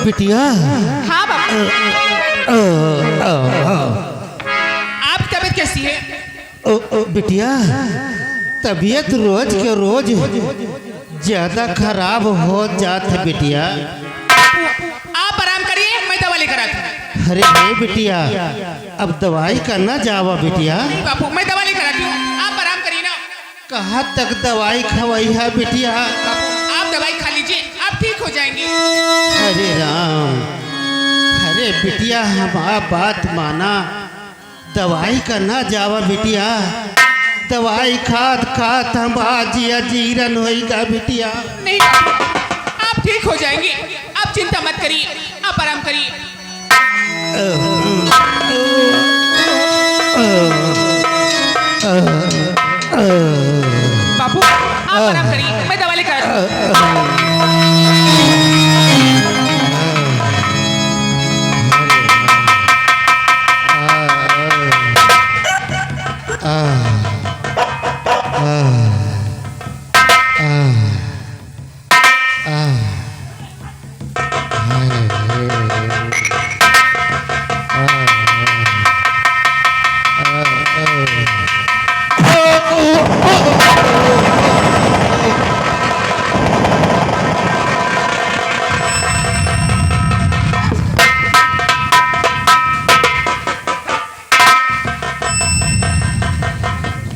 बिटिया। हाँ बाबू। आप तबीयत कैसी है? बिटिया तबीयत रोज के रोज ज्यादा खराब हो जात है बिटिया। आप आराम करिए, मैं दवा लेकर आता हूँ। अरे नहीं बिटिया, अब दवाई करना जावा बिटिया। नहीं बापू, मैं दवा लेकर आती हूँ, आप आराम करिए ना। कहाँ तक दवाई खवाई है बिटिया? आप दवाई खा लीजिए, आप ठीक हो जाएंगे। अरे राम, अरे बिटिया हमारा बात माना, दवाई करना जावा बिटिया। दवाई खात खात हम जिया जीरन होगा बिटिया। नहीं बापू, आप ठीक हो जाएंगे, आप चिंता मत करिए, आप आराम करिए। बापू आप आराम करिए, मैं दवा लेकर आती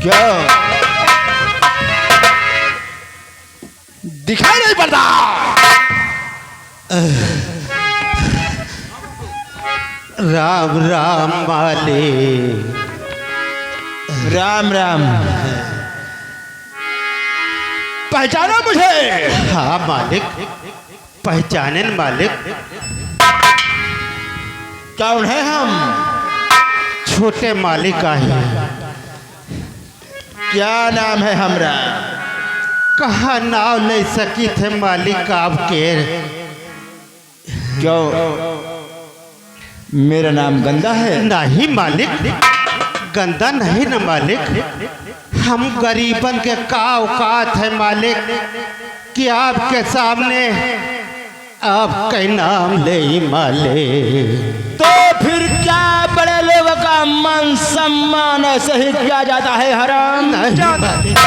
क्या दिखाई नहीं पड़ता? राम राम वाले। राम राम। पहचाना मुझे? हाँ मालिक, पहचाने न मालिक। कौन है हम? छोटे मालिक का है। क्या नाम है हमरा? कहा नाव ले सकी थे मालिक आपके। क्यों मेरा नाम गंदा है? नहीं मालिक, गंदा नहीं न मालिक। हम गरीबन के का औकात है मालिक कि आपके सामने आपका नाम ले मालिक। तो फिर क्या बड़े लोगों का मान सम्मान ऐसे ही किया जाता है हराम? नहीं मालिक।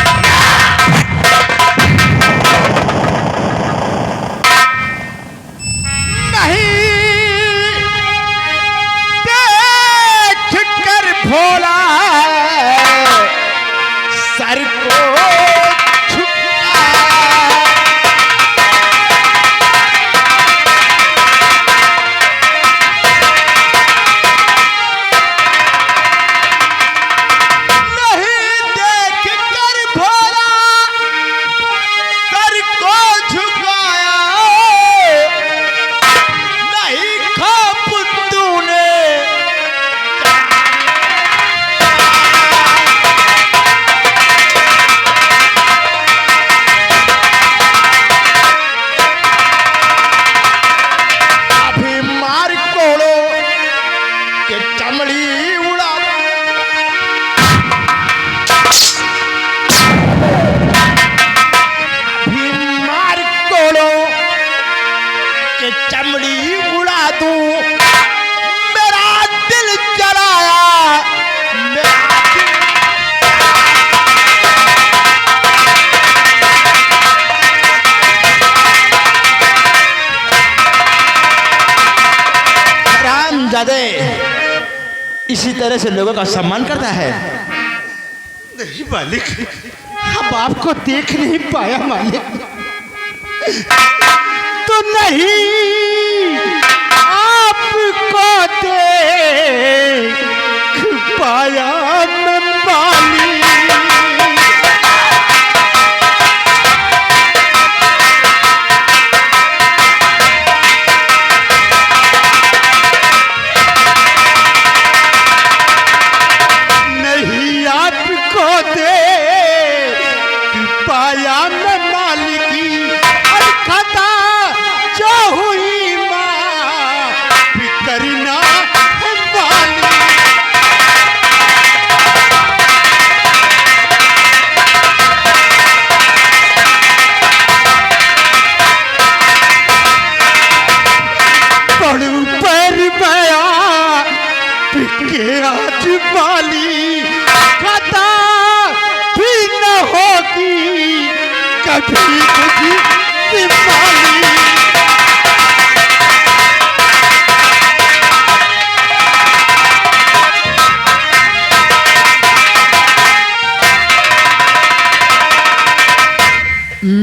भोला सर को झुका। नहीं देख कर भोला सर को झुकाया, नहीं खप तूने चमड़ी उड़ा दूं। मेरा दिल जलाया, मेरा दिल रामजादे इसी तरह से लोगों का सम्मान करता है? नहीं मालिक, हम आपको देख नहीं पाया मालिक। तो नहीं आपको देख पाया मैं मालिक। नहीं आपको देख पाया मैं मालिकी। और खता जो हुई माँ करना है मालिक। ठीक होगी रे मालिक।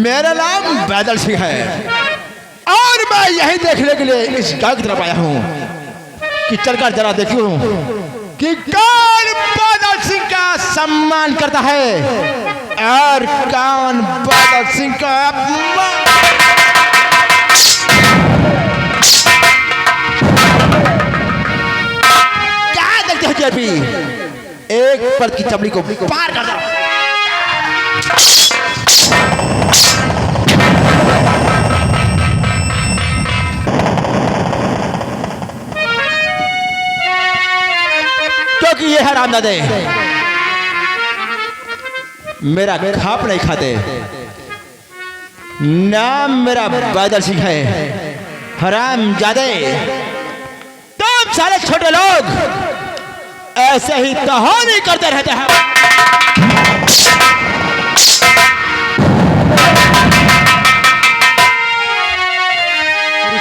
मेरा नाम बादल सिंह है और मैं यही देखने के लिए इस गांव की तरफ आया हूँ कि चलकर जरा देखूं कि कौन बादल सिंह का सम्मान करता है और कौन बादल सिंह का अपमान। क्या देखते हैं जेपी, एक पर्द की चमड़ी को पार कर दो। क्योंकि ये हरामजादे मेरा खाप नहीं खाते। नाम मेरा बादल सिंह है। हरामजादे तुम सारे छोटे लोग ऐसे ही कहानी करते रहते हैं।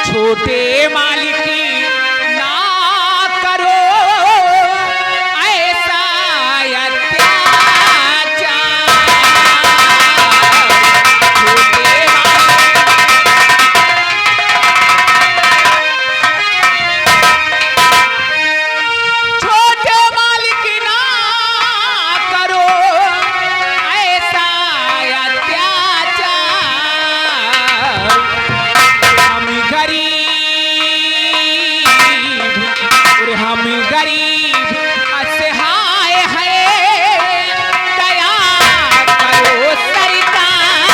छोटे मालिक ना करो ऐसा अत्याचार। छोटे मालिक ना करो ऐसा अत्याचार। हम गरीब असहाय है, दया करो सरकार।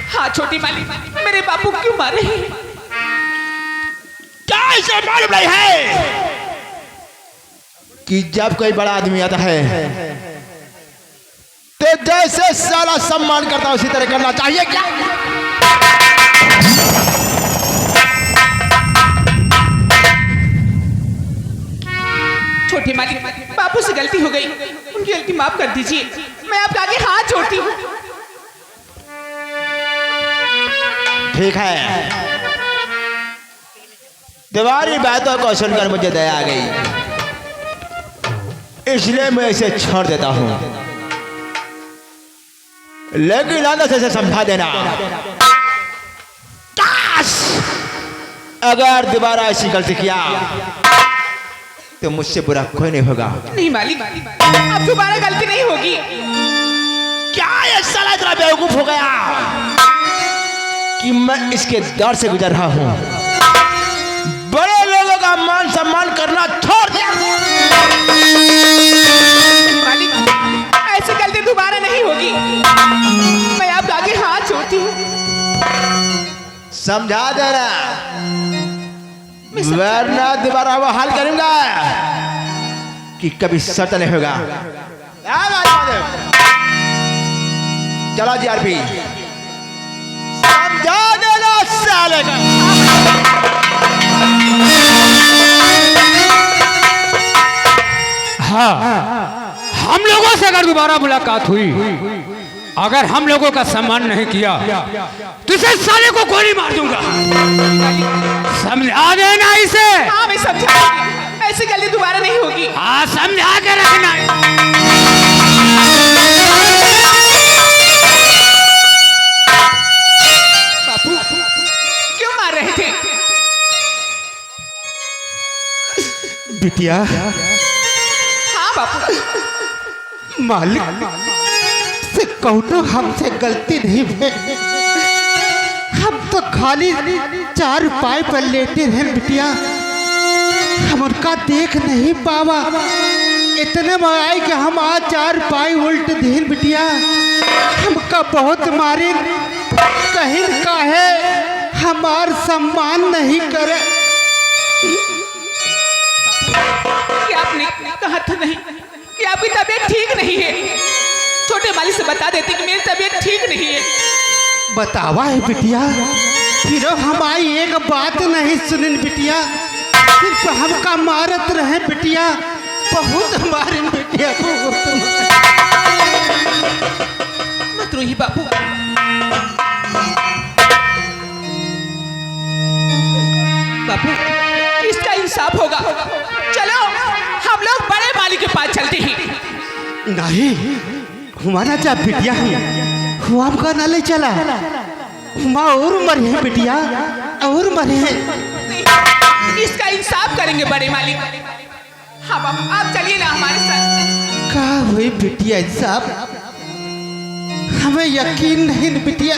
हाँ छोटी मालिक, मेरे बापू क्यों मारे? क्या इसे मालूम नहीं है कि जब कोई बड़ा आदमी आता है तो जैसे साला सम्मान करता है उसी तरह करना चाहिए क्या? छोटे मालिक, बापू से गलती हो गई, उनकी गलती माफ कर दीजिए। मैं आपके आगे हाथ जोड़ती हूँ। ठीक है, तुम्हारी बातों को सुनकर मुझे दया आ गई, इसलिए मैं इसे छोड़ देता हूं। लेकिन आदत से समझा देना, काश अगर दोबारा ऐसी गलती किया तो मुझसे बुरा कोई नहीं होगा। नहीं मालिक, अब दोबारा गलती नहीं होगी। क्या ये साला इतना बेवकूफ हो गया कि मैं इसके दौर से गुजर रहा हूं। बड़े लोगों का मान सम्मान करना छोड़ दिया। मालिक, ऐसी गलती दोबारा नहीं होगी। मैं आपके आगे हाथ जोड़ती हूँ। समझा देना, वरना दोबारा वो हाल करूंगा कि कभी सच नहीं होगा। चलो जी आरपी, समझा देना साले का। हाँ, हम लोगों से अगर दोबारा मुलाकात हुई, अगर हम लोगों का सम्मान नहीं किया तो इसे साले को गोली मार दूंगा। समझा देना इसे। हाँ मैं समझा, ऐसी गलती दोबारा नहीं होगी। हाँ समझा के रखना। बापू क्यों मार रहे थे? बिटिया, हाँ बापू, मालिक से कहो हमसे गलती नहीं भई। हम तो खाली चार पाए पर लेटे रहे बिटिया, हम उनका देख नहीं पावा। इतने में आए कि हम आज चार पाए उल्ट देन बिटिया, हमका बहुत मारे, कहीं का है हमार सम्मान नहीं करे। कि आपने कहा था नहीं कि आपकी तबीयत ठीक नहीं है। छोटे मालिक से बता देते कि मेरी तबीयत ठीक नहीं है। बतावा है बिटिया, फिर हमारी एक बात नहीं सुनिन बिटिया, सिर्फ हमका मारत रहे बिटिया, बहुत हमारे बिटिया को मत रोही बापू। बापू इसका इंसाफ होगा, चलो हम लोग बड़े मालिक के पास चलते ही। नहीं, हमारा जब बिटिया हुआ हमका न ले चला, हुआ और मरे हैं बिटिया, और मरे हैं। इसका इंसाफ करेंगे बड़े मालिक। हाँ बापू आप चलिए ना हमारे साथ। का हुई बिटिया साहब, हमें यकीन नहीं बिटिया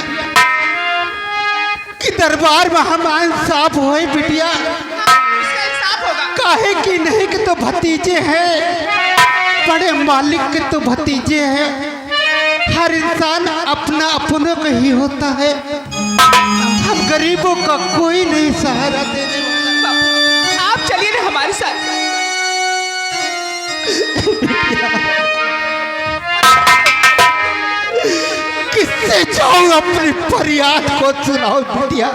कि दरबार में हम इंसाफ हुए बिटिया। इसका इंसाफ होगा। काहे कि नहीं कि तो भतीजे हैं, बड़े मालिक के तो भतीजे हैं। हर इंसान अपना अपनों का ही होता है, हम गरीबों का कोई नहीं सहारा देने वाला। आप चलिए ना हमारे साथ। किससे जाऊं अपनी फरियाद को सुनाओ बिटिया,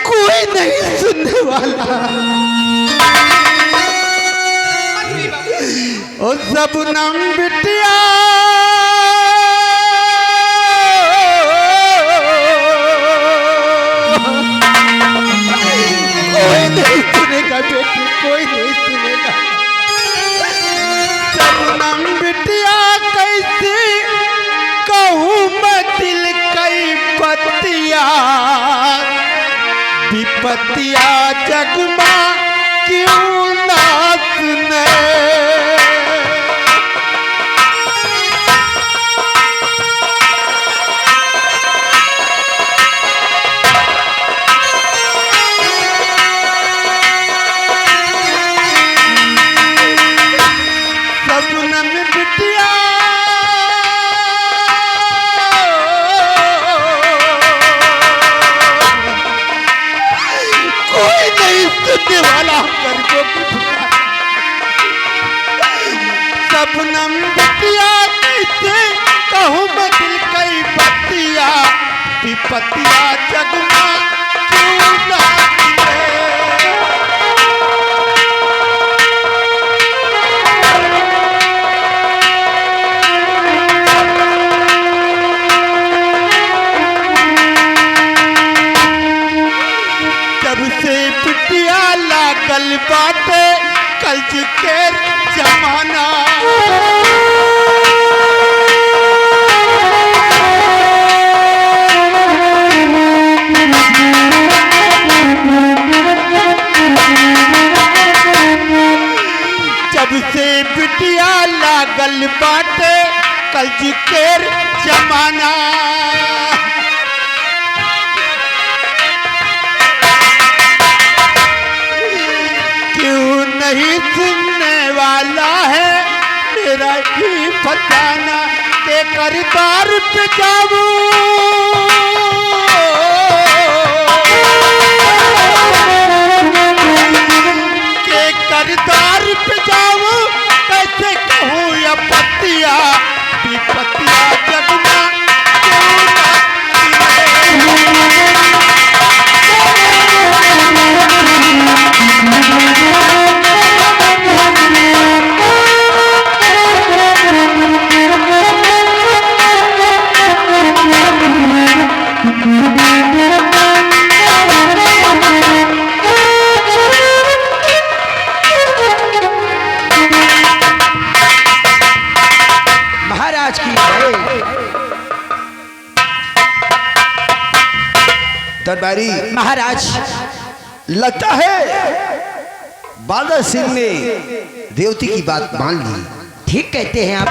कोई नहीं सुनने वाला। ओ सबनम बिटिया कोई नहीं सुनेगा बेटी, कोई नहीं सुनेगा। सबनम बिटिया कैसे कहूँ मैं दिल कई पतिया, विपतिया जगमा क्यों ना सुने। सबनम बिटिया कोई नहीं सुनने वाला गरीबों की पुकार। सबनम बिटिया कैसे कहूँ मैं दिल कई बतिया, विपतिया जगमा क्यों ना सुने। जब से बिटिया लागल बाटे कल्च के जमाना, जब से बिटिया लागल बाटे कल्च के जमाना, क्यों नहीं सुनने वाला है मेरा ही फसाना, के करतार पे जाऊं के करतार पे जाऊं, कैसे कहूँ या पतिया, विपतिया जगमा क्यों ना महाराज की जय। दरबारी महाराज, लगता है बादल सिंह ने देवती की बात मान ली, ठीक कहते हैं आप।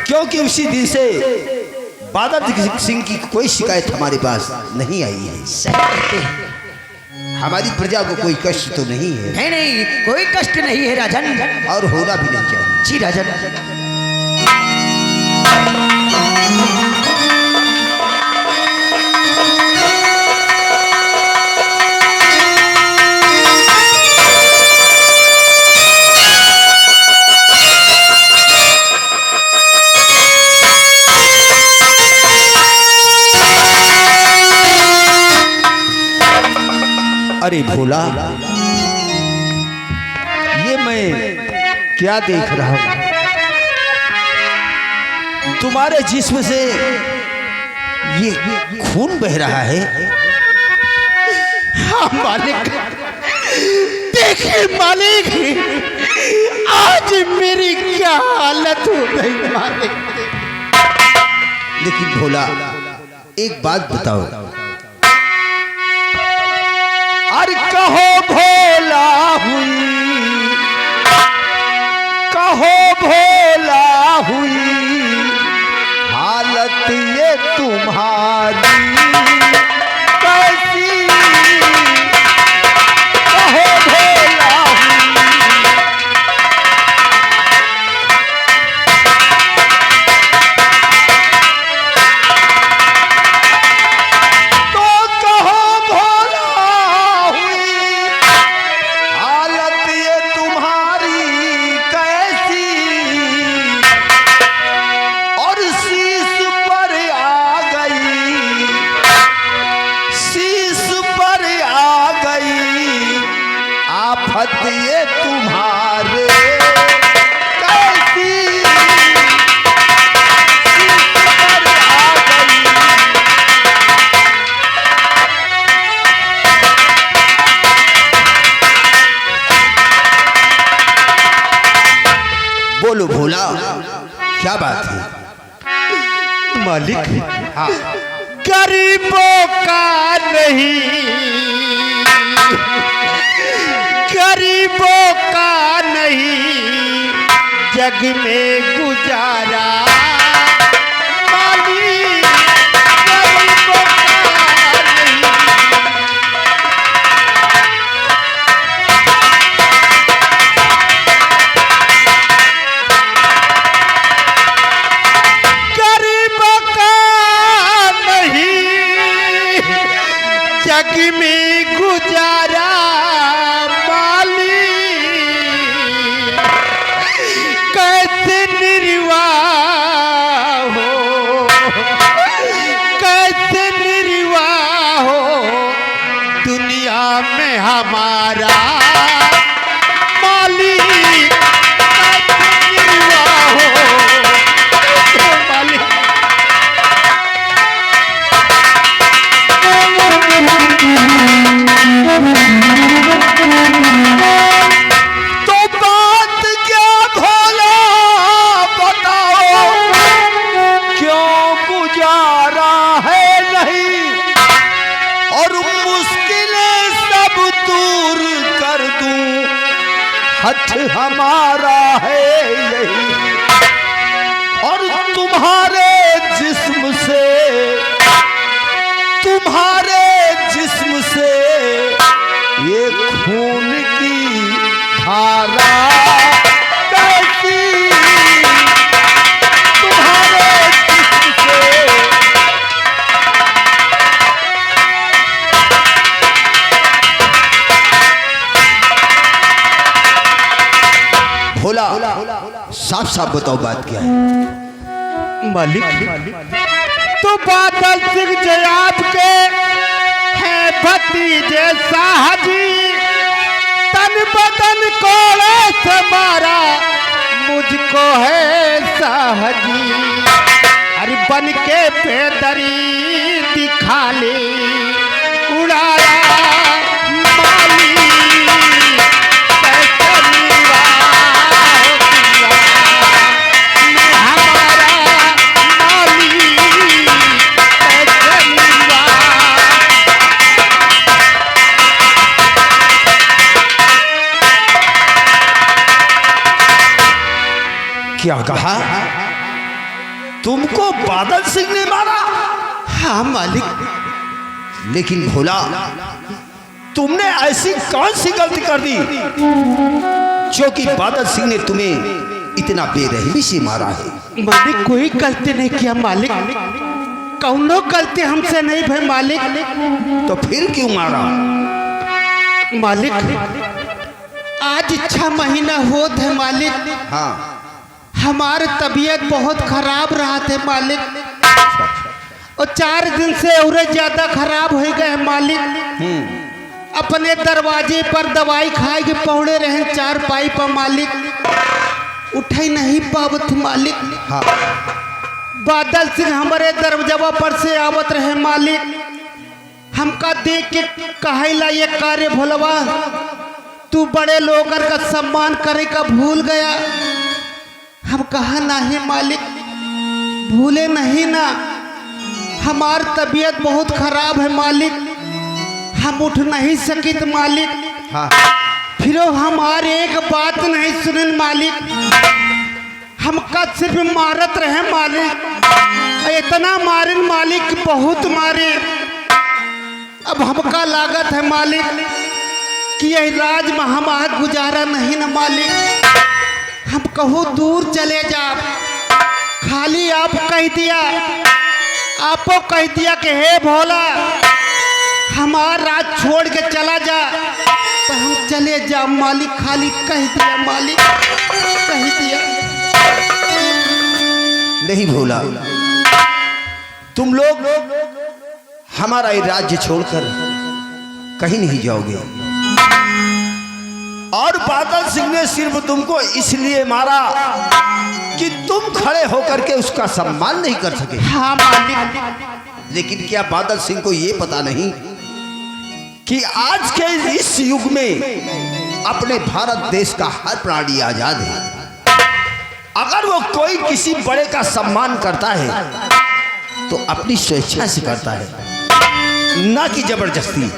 क्योंकि उसी दिन से बादल सिंह की कोई शिकायत हमारे पास नहीं आई है। सही कहते हैं। हमारी प्रजा को कोई कष्ट तो नहीं है, नहीं नहीं, कोई कष्ट नहीं है राजन, और होना भी नहीं चाहिए। जी राजन। अरे भोला, ये मैं क्या देख रहा हूं? तुम्हारे जिस्म से ये खून बह रहा है। हाँ मालिक, देखिए मालिक, आज मेरी क्या हालत हो गई मालिक। लेकिन भोला, एक बात बताओ, अरे कहो भोला हुई, कहो भोला हुई हालत ये तुम्हारी कैसी, कहो भोला हुई। तो कहो भोला हुई हालत ये तुम्हारी कैसी, और शीश पर आ गई, शीश पर आ गई आफत ये तुम्हारे कैसी, शीश पर आ गई। बोलो भोला, क्या बात है? मालिक, हाँ, गरीबों का नहीं, गरीबों का नहीं जग में गुजारा मालिक, गरीबों का नहीं। गरीबों का नहीं जग में गुजारा माली, कैसे निर्वाह हो, कैसे निर्वाह हो दुनिया में हमारा मालिक, कैसे निर्वाह हो मालिक। तो बात क्या भोला बताओ, क्यों गुजारा है नहीं, और मुश्किलें सब दूर कर दूं, हथ हमारा है यही, और तुम्हारे जिस्म से, तुम्हारे जिस्म से ये खून की धारा कैसी, तुम्हारे जिस्म से। भोला, साफ साफ बताओ बात क्या है? मालिक, तो बादल सिंह जय आपके है भतीजे साहजी, तन बदन कोड़े से मारा मुझको है साहजी, अरे बन के बेदरी दिखा ले उड़ाया माली, कैसे निर्वाह किया हमारा माली, कैसे निर्वाह। क्या कहा? तुमको बादल सिंह ने मारा? हाँ मालिक, लेकिन भोला, तुमने ऐसी कौन सी गलती कर दी जो कि बादल सिंह ने तुम्हें इतना बेरहमी से मारा है? मालिक कोई गलती नहीं किया मालिक, कौनो गलती हमसे नहीं भाई मालिक। तो फिर क्यों मारा? मालिक आज 6 महीना होत है मालिक, हाँ, हमारी तबीयत बहुत खराब रहा थे मालिक, और 4 दिन से और ज्यादा खराब हो गए मालिक। अपने दरवाजे पर दवाई खाए के पौड़े रहे चार पाई पर मालिक उठे नहीं पावत मालिक। हाँ बादल सिंह हमारे दरवाजा पर से आवत रहे मालिक। हमका देख के कहेला ये कार्य भोलवा तू बड़े लोगन का सम्मान करे का भूल गया। हम कहा नहीं मालिक भूले नहीं ना, हमार तबीयत बहुत खराब है मालिक, हम उठ नहीं सकित मालिक। हाँ फिर हमारे एक बात नहीं सुनन मालिक, हमका सिर्फ मारत रहे मालिक, इतना मारे मालिक बहुत मारे। अब हमका लागत है मालिक कि यह राज में हमारा गुजारा नहीं न मालिक। हम कहो दूर चले जा, खाली आप कह दिया, आपो कह दिया कि हे भोला हमारा राज छोड़ के चला जा तो हम चले जा मालिक। खाली कह दिया मालिक, कह दिया। नहीं भोला, तुम लोग हमारा ये राज्य छोड़कर कहीं नहीं जाओगे। और बादल सिंह ने सिर्फ तुमको इसलिए मारा कि तुम खड़े होकर के उसका सम्मान नहीं कर सके। हाँ मालिक। लेकिन क्या बादल सिंह को यह पता नहीं कि आज के इस युग में अपने भारत देश का हर प्राणी आजाद है। अगर वो कोई किसी बड़े का सम्मान करता है तो अपनी स्वेच्छा से करता है, ना कि जबरदस्ती।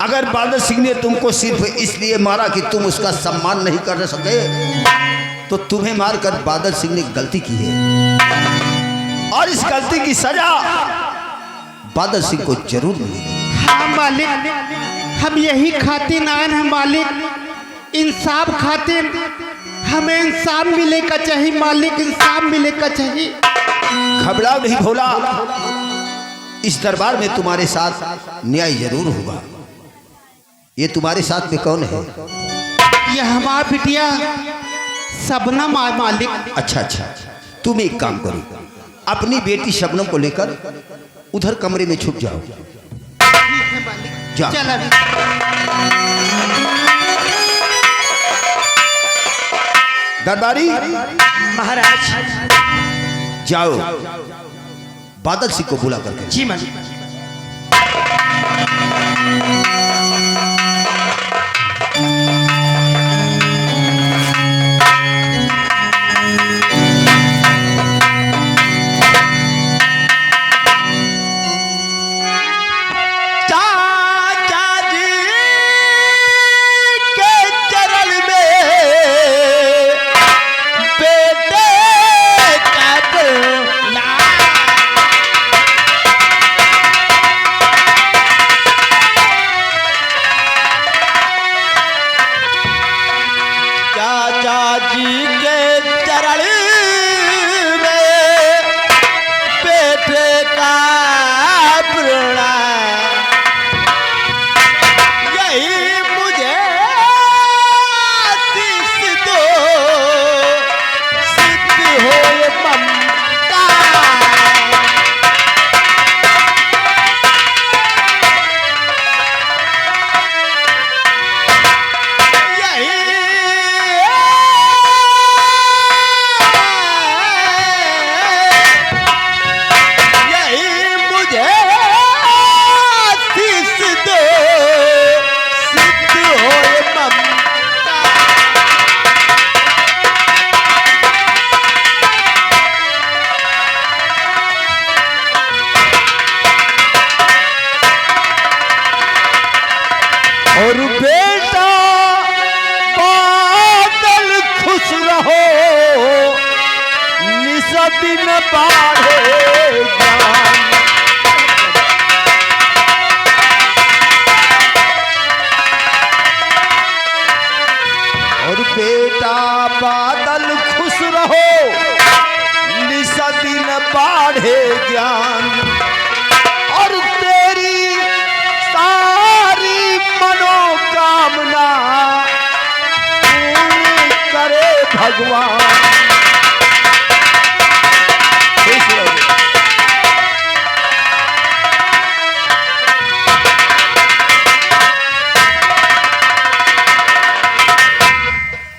अगर बादल सिंह ने तुमको सिर्फ इसलिए मारा कि तुम उसका सम्मान नहीं कर सके तो तुम्हें मारकर बादल सिंह ने गलती की है और इस गलती की सजा बादल सिंह को जरूर मिलेगी। हाँ मालिक, हम यही खातिर आए हैं मालिक, इंसाफ खातिर। हमें इंसाफ मिलेगा चाहिए मालिक, इंसाफ मिलेगा चाहिए। घबराओ नहीं भोला, इस दरबार में तुम्हारे साथ न्याय जरूर होगा। ये तुम्हारे साथ में कौन है? ये हमारा बिटिया शबनम मालिक। अच्छा अच्छा, तुम एक काम करो, अपनी बेटी शबनम को लेकर उधर कमरे में छुप जाओ। जाओ। चल दरबारी महाराज। जाओ, बादल सिंह को बुला करके। जी मालिक। और बेटा बादल खुश रहो, निस्दिन बाढ़े ज्ञान। और बेटा बादल खुश रहो, निस्दिन बाढ़े ज्ञान। और तेरी सारी मनोकामना पूरी करे भगवान। खुश रहो।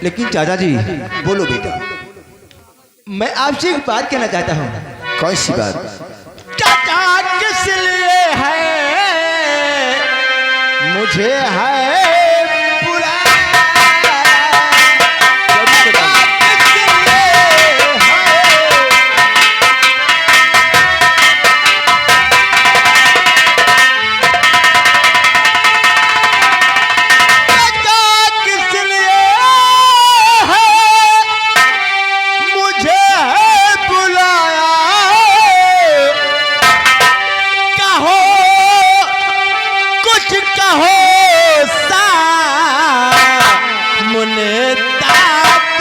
लेकिन चाचा जी, बोलो बेटा। मैं आपसे एक बात कहना चाहता हूँ। कौन सी बात? चाचा किस लिए है मुझे है बुलाया? चाचा किस लिए है? चाचा किस लिए है मुझे है बुलाया? कहो कुछ कहो सा मुने तात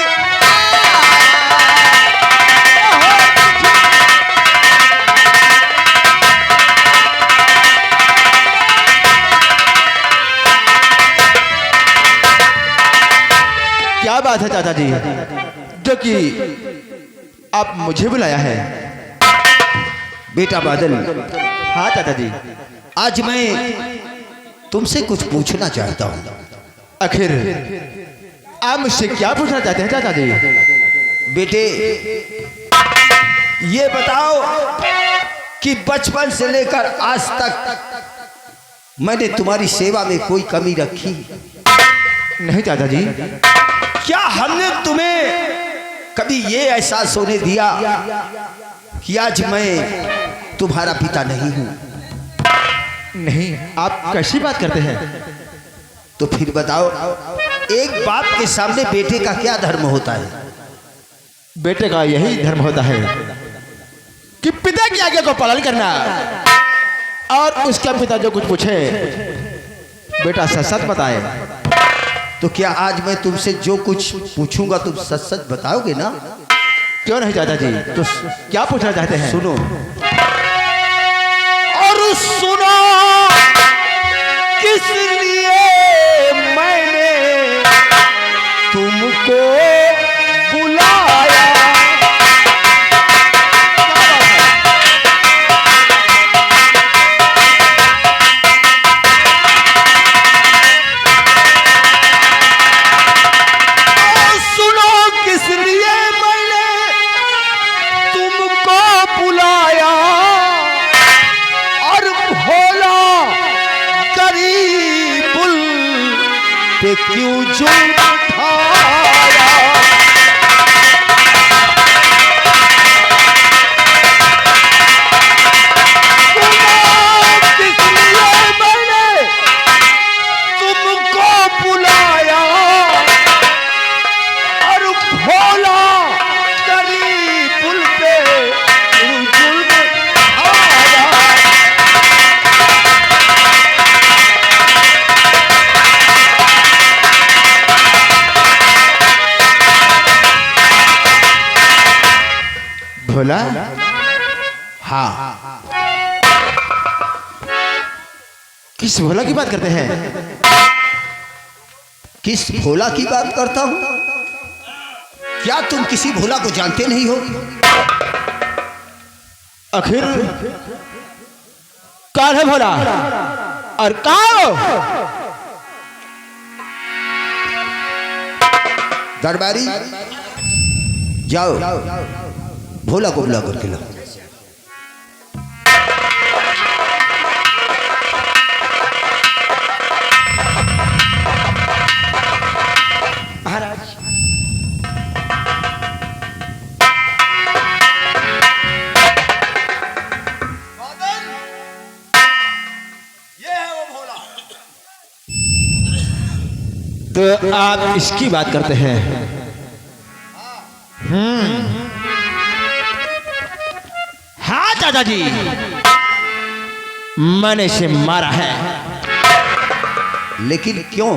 क्या बात है चाचा जी, जो कि आप मुझे बुलाया है? बेटा बादल, हाँ चाचा जी। आज मैं तुमसे कुछ पूछना चाहता हूँ। आखिर आप मुझसे क्या पूछना चाहते हैं चाचा जी? बेटे, ये बताओ कि बचपन से लेकर आज तक मैंने तुम्हारी सेवा में कोई कमी रखी? नहीं चाचा जी। क्या हमने तुम्हें कभी ये एहसास होने दिया कि आज मैं तुम्हारा पिता नहीं हूं? नहीं, आप कैसी बात करते हैं? तो फिर बताओ, एक बाप के सामने बेटे का क्या धर्म होता है? बेटे का यही धर्म होता है कि पिता की आज्ञा को पालन करना, और उसका पिता जो कुछ पूछे बेटा सच सच बताए। तो क्या आज मैं तुमसे जो कुछ पूछूंगा तुम सच सच बताओगे ना? क्यों नहीं चाचा जी, तो क्या पूछना चाहते हैं? सुनो और सुनो, किस लिए मैंने तुमको बुलाया? सुनो, किस लिए मैंने तुमको बुलाया और भोला गरीबुल पे क्यों जुल्म ढाया? किस लिए मैंने तुमको बुलाया और भोला गरीबुल पे क्यों जुल्म ढाया? भोला? हाँ, किस भोला की बात करते हैं? किस भोला की बात करता हूं? क्या तुम किसी भोला को जानते नहीं हो? आखिर कौन है भोला और कौन? दरबारी, जाओ भोला को बुला करके लाओ। महाराज, तो आप इसकी बात करते हैं? हाँ चाचा जी, मैंने इसे मारा है। लेकिन क्यों?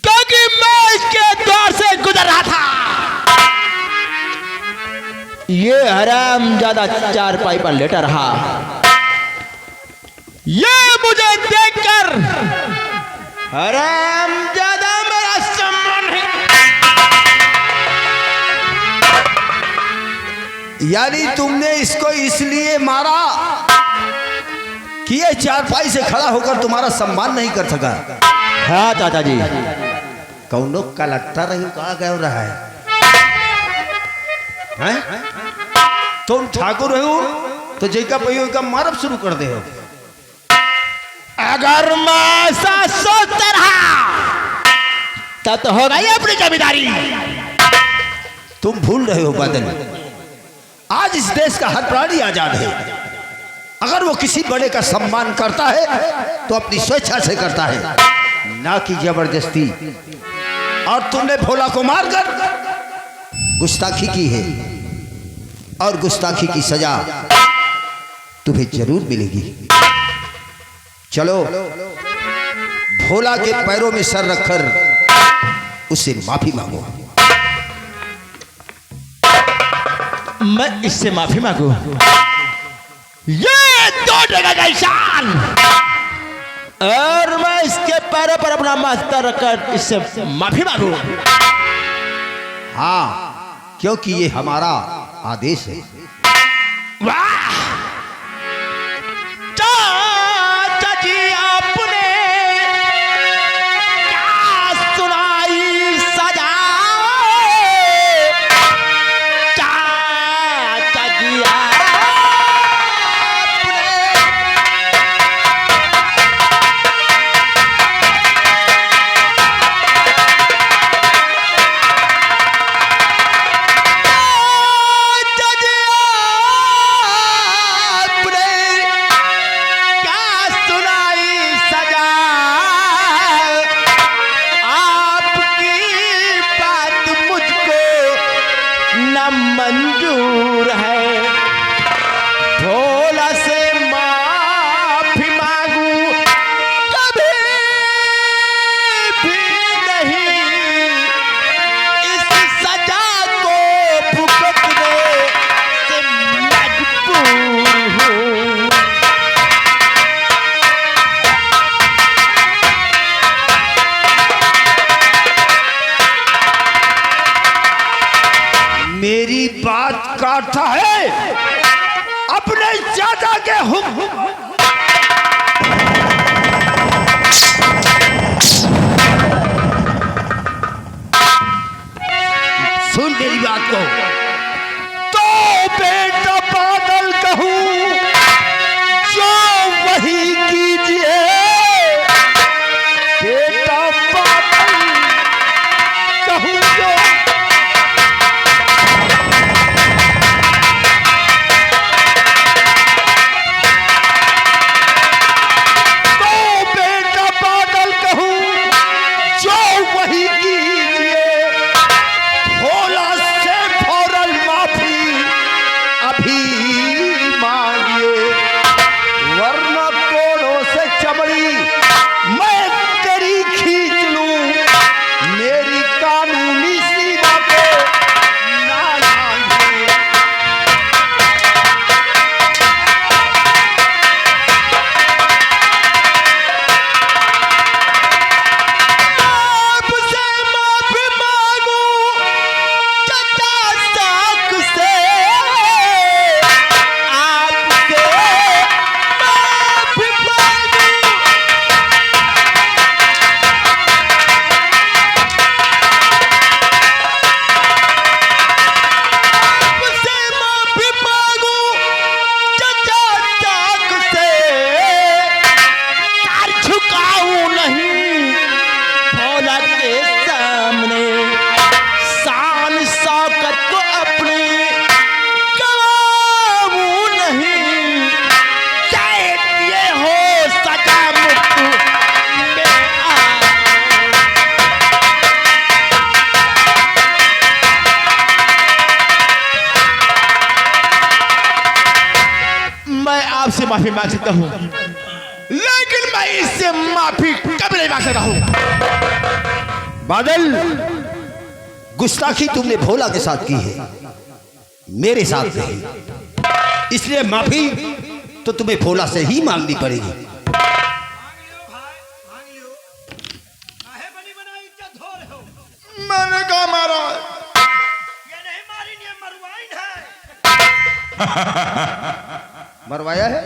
क्योंकि मैं इसके द्वार से गुजर रहा था। ये हरामजादा चारपाई पर लेटा रहा। ये मुझे देखकर हरामजादा मेरा सम्मान है। यानी तुमने इसको इसलिए मारा कि ये चारपाई से खड़ा होकर तुम्हारा सम्मान नहीं कर सका? हाँ चाचा जी, कौनो का लगता रही कहा गया रहा है तुम ठाकुर हो तो जेका पहियो का मारब शुरू कर दे हो। अगर मैं ऐसा सोचता रहा तब तो होगा ही अपनी जमींदारी। तुम भूल रहे हो बादल, आज इस देश का हर प्राणी आजाद है। अगर वो किसी बड़े का सम्मान करता है तो अपनी स्वेच्छा से करता है, ना कि जबरदस्ती। और तुमने भोला को मारकर गुस्ताखी की है और गुस्ताखी की सजा तुम्हें जरूर मिलेगी। चलो भोला के पैरों में सर रखकर उससे माफी मांगो। मैं इससे माफी मांगू? ये दो जगह का इंसान और मैं इसके पैरों पर अपना माथा रखकर इससे माफी मांगू? हाँ, क्योंकि ये हमारा आदेश है। वाह चाचा जी, आपने क्या सुनाई सजा? चाचा जी मंजूर है। भोला से माफी मांगू कभी भी नहीं, इस सजा को भुगतने से मजबूर हूँ। मेरी बात काटता है अपने चाचा के हुक्म। सुन मेरी बात को, तो बेटा बादल कहूं जो वही कीजिए। बेटा बादल कहूं जो आपसे माफी मांग सकता हूं, लेकिन मैं इससे माफी कभी नहीं मांग सकता हूं। बादल, गुस्ताखी तुमने भोला के साथ की है, मेरे साथ नहीं। इसलिए माफी तो तुम्हें भोला से ही मांगनी पड़ेगी। मैंने कहा मारा ये नहीं मारी, ये मरवाइन है। मरवाया है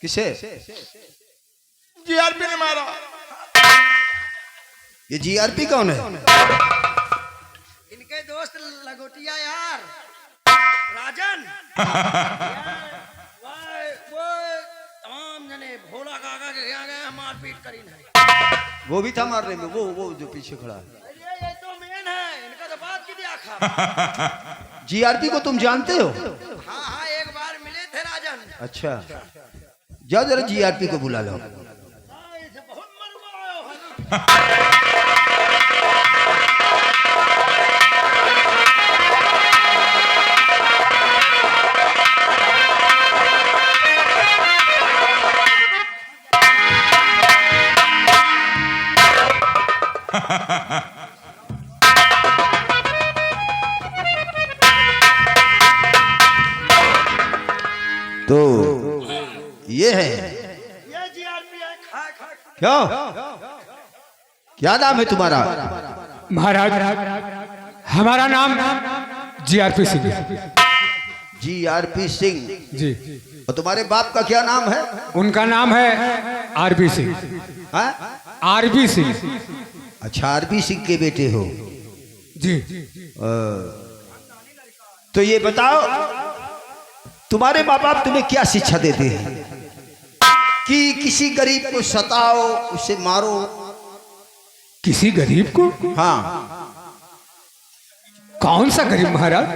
किसे? जीआरपी ने मारा। ये जीआरपी कौन है? इनके दोस्त लगोटिया यार राजन वो तमाम जने भोला काका के यहाँ गए मारपीट करी नहीं। वो भी था मारने में, वो जो पीछे खड़ा है। ये तो मेन है, इनका तो बात की दिया खा। जीआरपी को तुम जानते हो? हाँ हाँ, एक बार मिले थे राजन। अच्छा, जाओ जरा जीआरपी को बुला लो। इसे बहुत मरवाया है। तो ये है, ये जीआरपी है, खा खा खा। क्यों, क्या नाम है तुम्हारा? महाराज हमारा नाम जीआरपी सिंह है। जीआरपी सिंह जी। और तुम्हारे बाप का क्या नाम है? उनका नाम है आरबी सिंह। हाँ? आरबी सिंह। अच्छा, आरबी सिंह के बेटे हो? जी। तो ये बताओ, तुम्हारे माँ बाप तुम्हें क्या शिक्षा देते हैं कि किसी गरीब को सताओ, उसे मारो? किसी गरीब को? हाँ। कौन सा गरीब महाराज?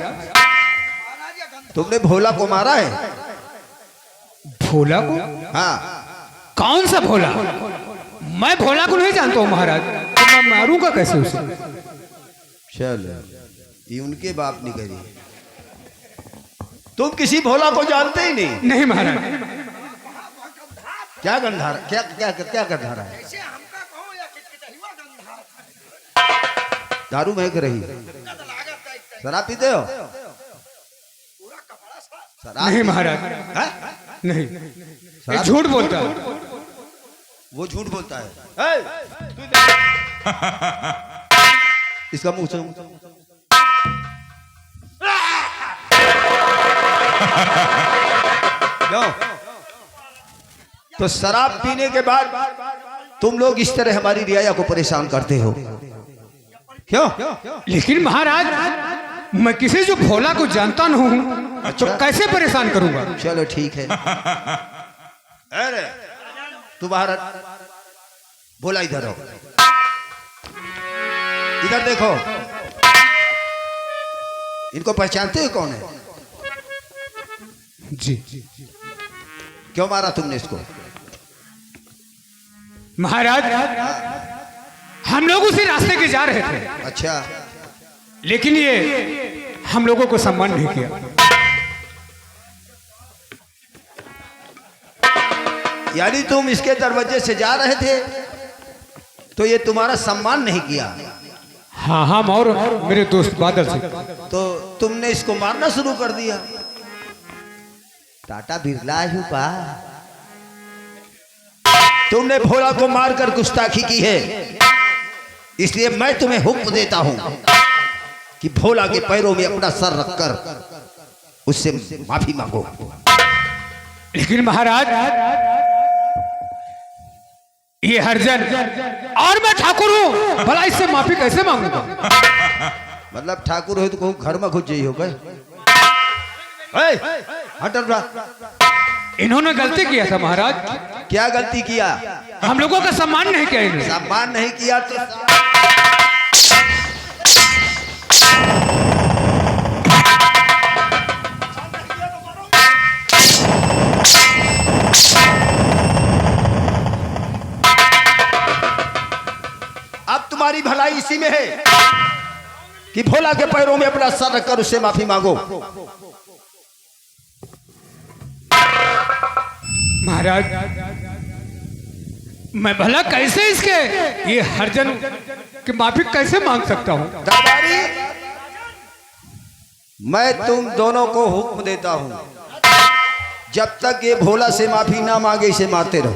तुमने भोला को मारा है? भोला को? हाँ। कौन सा भोला? मैं भोला को नहीं जानता हूँ महाराज, तो मैं मारूंगा कैसे उसे? चलो, ये उनके बाप ने करी। तुम किसी भोला को जानते ही नहीं? नहीं महाराज। क्या गंधारा, क्या क्या क्या गंधारा है? ऐसे हमका कहो या किटकिटहिवा गंधार। दारू महक रही, शराब पीते हो? शराब नहीं महाराज, है? नहीं, ये झूठ बोलता है। वो झूठ बोलता है। इसका मुंह से क्यों? तो शराब पीने के बाद तुम लोग इस तरह हमारी रियाया को परेशान करते हो, क्यों? लेकिन महाराज, मैं किसी जो भोला को जानता नहीं हूँ, तो कैसे परेशान करूंगा? चलो ठीक है। अरे तुम्हारा भोला इधर हो, इधर देखो। इनको पहचानते हो कौन है? जी। क्यों मारा तुमने इसको? महाराज, हम लोग उसी रास्ते के जा रहे थे, अच्छा, लेकिन ये हम लोगों को सम्मान नहीं किया। यानी तुम इसके दरवाजे से जा रहे थे तो ये तुम्हारा सम्मान नहीं किया? हाँ, हम और मेरे दोस्त बादल सिंह। तो तुमने इसको मारना शुरू कर दिया? टाटा बिरला हूं पा। तुमने भोला को मारकर गुस्ताखी की है, इसलिए मैं तुम्हें हुक्म देता हूं कि भोला के पैरों में अपना सर रखकर उससे माफी मांगो। लेकिन महाराज, ये हरजन और मैं ठाकुर हूँ, भला इससे माफी कैसे मांगूंगा? मतलब ठाकुर हो तो कहूं घर में घुस जाइए हो गए? इन्होंने गलती किया था महाराज। क्या गलती किया? हम लोगों का सम्मान नहीं किया इन्होंने। सम्मान नहीं किया तो अब तुम्हारी भलाई इसी में है कि भोला के पैरों में अपना सर रखकर उससे माफी मांगो। महाराज, मैं भला कैसे इसके ये हरजन की माफी कैसे मांग सकता हूँ? दरबारी, मैं तुम दोनों को हुक्म देता हूं, जब तक ये भोला से माफी ना मांगे इसे मारते रहो।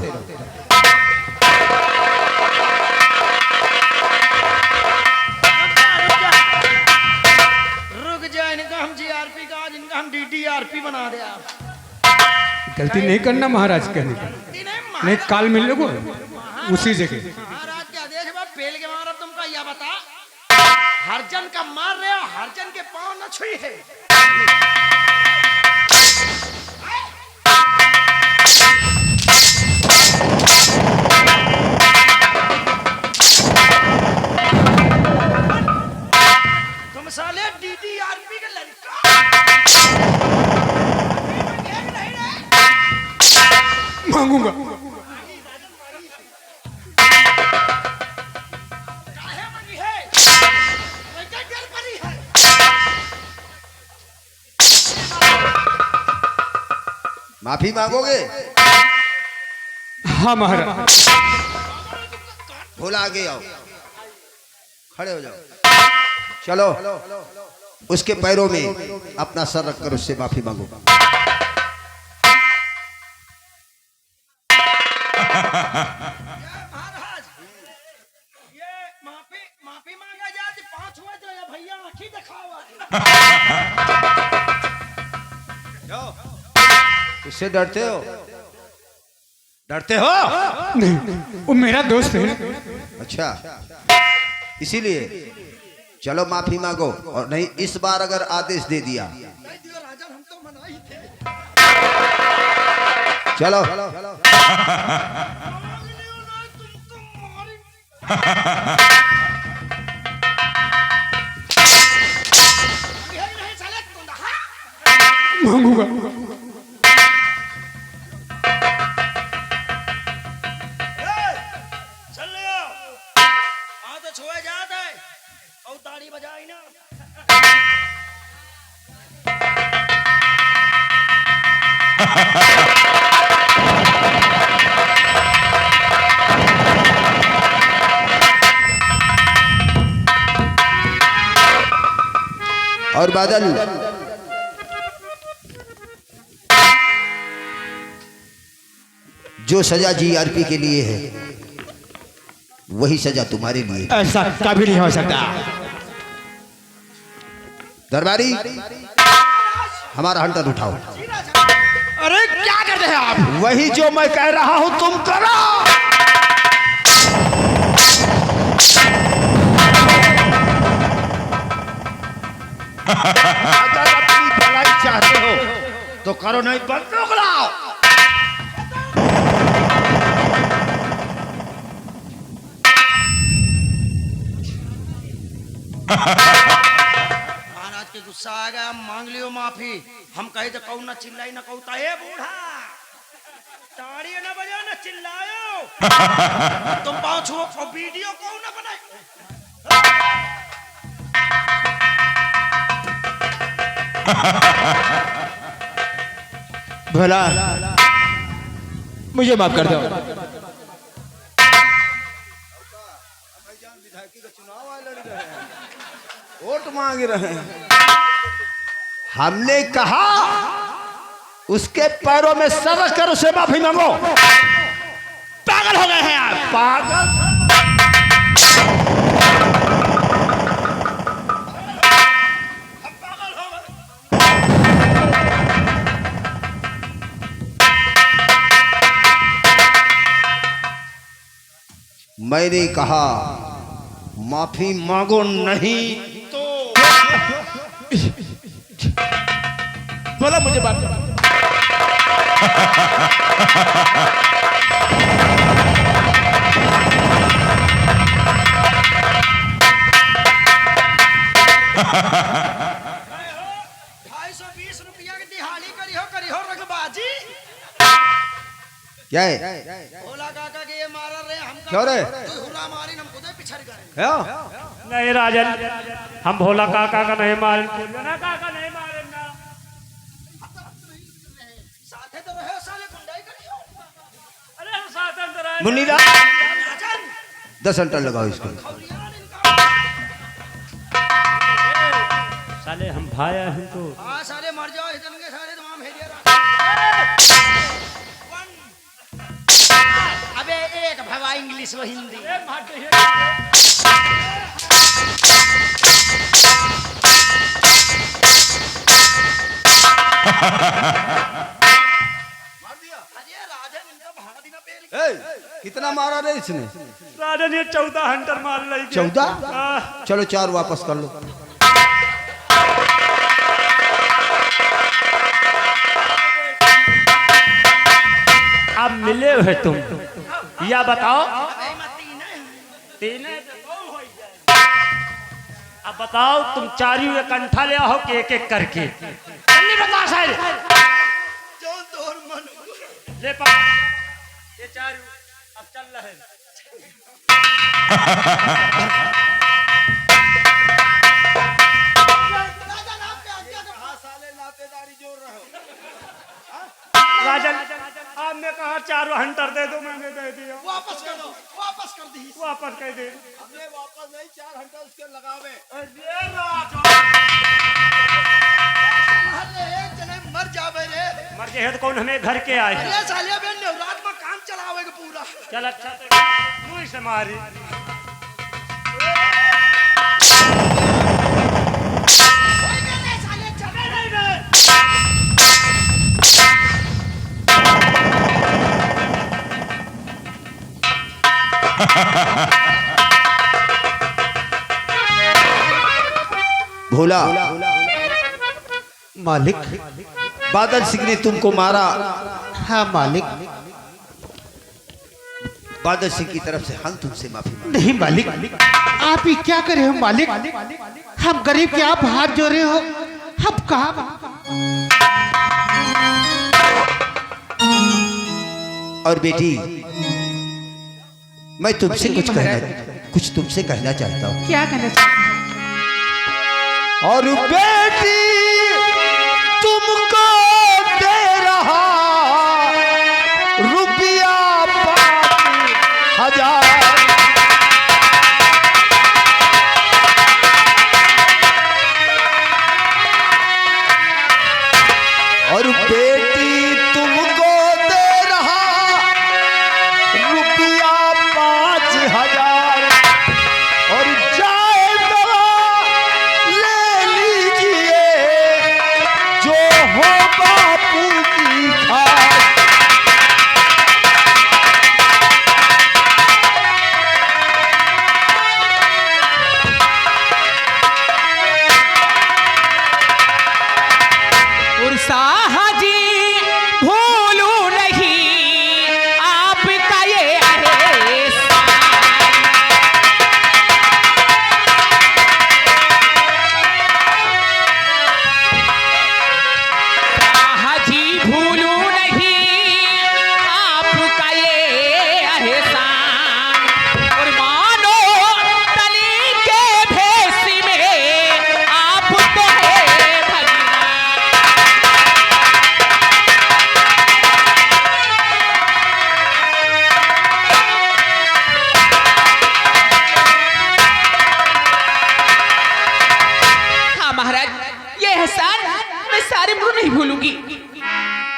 रुक जा, इनका हम जीआरपी का आज इनका हम डीडीआरपी बना दिया। गलती नहीं करना महाराज, कहने का नहीं, काल मिल लोगो उसी जगह। महाराज के आदेश बाद पेल के मार, अब तुम हरजन का मार रहे हो, हरजन के पांव न छुई है। तुम साले DDRP के लड़का मांगूंगा। काहे मंगी है? कोई क्या डर पड़ी है? माफी मांगोगे? हाँ महाराज। भोला आगे आओ, खड़े हो जाओ। चलो उसके पैरों में अपना सर रखकर उससे माफी मांगो। महाराज, ये माफी मांगा जाती, 5 हुए तो ये भैया आंखी दिखावा। उससे डरते हो? डरते हो? नहीं, वो मेरा दोस्त है। अच्छा, इसीलिए चलो माफी मांगो। और नहीं, इस बार अगर आदेश दे दिया, नहीं दियो राजन, हम तो मना ही थे। चलो तुमको मारी। नहीं साले तुम मांगूंगा। चल ले आओ। हाँ तो छुए जात है और ताड़ी बजाई ना। और बादल, जो सजा GRP के लिए है वही सजा तुम्हारे लिए। ऐसा कभी नहीं हो सकता। दरबारी, हमारा हंटर उठाओ। अरे क्या कर रहे हैं आप? वही जो मैं कह रहा हूं तुम करो। अगर अपनी भलाई चाहते हो तो करो, नहीं बंदूक लाओ। महाराज के गुस्सा आ गया, मांग लियो माफी। हम कहे तो कहू ना चिल्लाई ना कहू ताए बूढ़ा ताड़ी ना बजा ना चिल्लायो। तुम पाँव छुओ और वीडियो कहू ना बनाए। भला मुझे माफ कर दो। वोट मांग रहे हैं। हमने कहा उसके पैरों में सर रखकर उसे माफी मांगो। पागल हो गए हैं आप? पागल? मैंने कहा माफी मांगो, नहीं तो बोला मुझे बात कर। ₹220 की दिहाड़ी करी हो रगबाजी। क्या है? भोला काका के ये मारा रहे हम क्यों रे? हुरा मारी हम खुद पिछड़ गए। नहीं राजन, हम भोला काका का नहीं मारे। ना काका नहीं मारे ना। साथे तो रहे साले गुंडाई करी हो। अरे हम साथ अंदर आए। मुन्नीदा, राजन 10 अंटर लगाओ इसको। साले हम भाई हैं हमको। हाँ साले मर जाओ इतने के सारे तमाम भेजिए। अबे एक भवा इंग्लिश व हिंदी। अरे राजन इनका भाड़ा देना पेल। कितना मारा रे इसने? राजन ये 14 हंटर मार लाई 14? चलो 4 वापस कर लो। अब मिले हुए तुम, या बताओ। तीन अब बताओ तुम चारियों एक कंठा ले आओ कि एक एक करके? जल्दी बता सारे। ले पा ये चारियों अब चल रहे। राजन आपने कहा 4 हंटर दे दो, मैंने दे दिया। वापस कर दो, वापस कर दी। वापस कर दे। हमने वापस नहीं, 4 हंटर उसके लगावे। जने मर जावे रे। मर गए तो कौन हमें घर के आए? अरे सालिया बहन ने रात में काम चलावेगा पूरा। चल अच्छा तू ही से मारी। भोला, मालिक। बादल सिंह ने तुमको मारा। हाँ मालिक। बादल सिंह की तरफ से हम तुमसे माफी मांगते। नहीं मालिक, आप ही क्या करे हो मालिक? हम गरीब के आप हाथ जोड़े हो, हम कहा। और बेटी, मैं तुमसे कुछ तुमसे कहना चाहता हूँ। क्या कहना चाहते हैं? और बेटी तुमको दे रहा रुपया 5,000। और बेटी तुमको दे रहा रुपया 5,000। और चाहे दवा ले लीजिए जो हो बापू की खास। और साहजी भूलू नहीं आपका ये एहसान। साहजी भूलू नहीं आपका ये एहसान। और मानो तली के भेष में आप तो है भगवान। हाँ महाराज, ये एहसान मैं सारे मुंह नहीं भूलूंगी।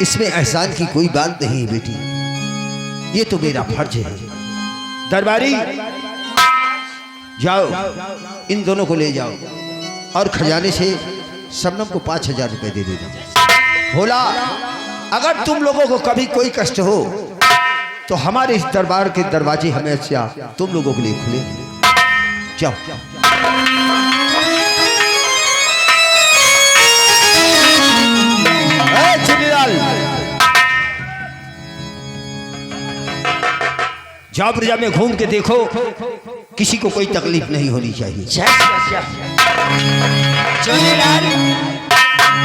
इसमें एहसान की कोई बात नहीं है बेटी, ये तो मेरा फर्ज है। दरबारी, जाओ इन दोनों को ले जाओ और खजाने से शबनम को 5,000 रुपए दे देना। भोला, अगर तुम लोगों को कभी कोई कष्ट हो तो हमारे इस दरबार के दरवाजे हमेशा तुम लोगों के लिए खुले। जाओ। चुनीलाल, जाओ प्रजा में घूम के देखो, किसी को कोई तकलीफ नहीं होनी चाहिए। चुनीलाल